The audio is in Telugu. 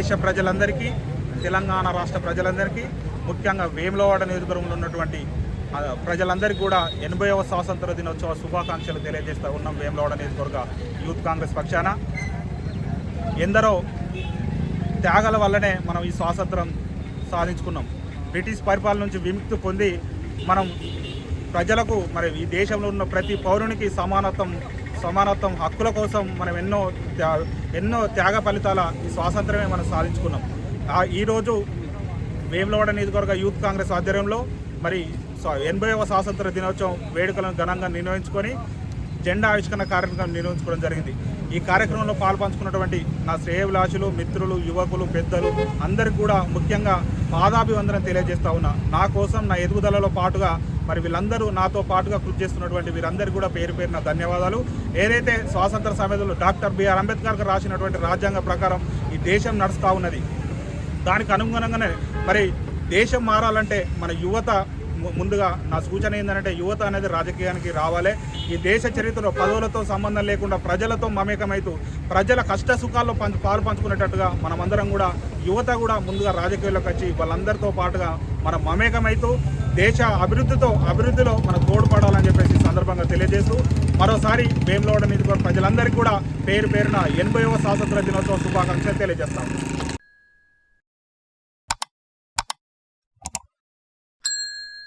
దేశ ప్రజలందరికీ, తెలంగాణ రాష్ట్ర ప్రజలందరికీ, ముఖ్యంగా వేములవాడ నియోజకవర్గంలో ఉన్నటువంటి ప్రజలందరికీ కూడా 80వ స్వాతంత్ర దినోత్సవ శుభాకాంక్షలు తెలియజేస్తూ ఉన్నాం. వేములవాడ నియోజకవర్గ యూత్ కాంగ్రెస్ పక్షాన ఎందరో త్యాగాల వల్లనే మనం ఈ స్వాతంత్రం సాధించుకున్నాం. బ్రిటిష్ పరిపాలన నుంచి విముక్తి పొంది మనం ప్రజలకు మరి ఈ దేశంలో ఉన్న ప్రతి పౌరునికి సమానత్వం హక్కుల కోసం మనం ఎన్నో త్యాగ ఫలితాల ఈ స్వాతంత్రమే మనం సాధించుకున్నాం. ఈరోజు వేములవాడ నియోజకవర్గ యూత్ కాంగ్రెస్ ఆధ్వర్యంలో మరి 80వ స్వాతంత్ర దినోత్సవం వేడుకలను ఘనంగా నిర్వహించుకొని జెండా ఆవిష్కరణ కార్యక్రమం నిర్వహించుకోవడం జరిగింది. ఈ కార్యక్రమంలో పాల్పంచుకున్నటువంటి నా శ్రేయభిలాషులు, మిత్రులు, యువకులు, పెద్దలు అందరికీ కూడా ముఖ్యంగా పాదాభివందనం తెలియజేస్తా ఉన్నా. నా కోసం, నా ఎదుగుదలలో పాటుగా మరి వీళ్ళందరూ నాతో పాటుగా కృషి చేస్తున్నటువంటి వీరందరికీ కూడా పేరు పేరున ధన్యవాదాలు. ఏదైతే స్వాతంత్ర సమయంలో డాక్టర్ బిఆర్ అంబేద్కర్ గారు రాసినటువంటి రాజ్యాంగ ప్రకారం ఈ దేశం నడుస్తూ ఉన్నది. దానికి అనుగుణంగానే మరి దేశం మారాలంటే మన యువత ముందుగా నా సూచన ఏంటంటే యువత అనేది రాజకీయానికి రావాలి. ఈ దేశ చరిత్రలో పదవులతో సంబంధం లేకుండా ప్రజలతో మమేకమైతూ ప్రజల కష్ట సుఖాల్లో పాలు పంచుకునేటట్టుగా మనమందరం కూడా యువత కూడా ముందుగా రాజకీయాల్లోకి వచ్చి వాళ్ళందరితో పాటుగా మనం మమేకమైతూ దేశ అభివృద్ధిలో మనం తోడ్పడాలని చెప్పేసి సందర్భంగా తెలియజేస్తూ మరోసారి వేములవాడ నియోజకవర్గ ప్రజలందరికీ కూడా పేరు పేరున 80వ స్వాతంత్ర దినోత్సవ శుభాకాంక్షలు తెలియజేస్తాం.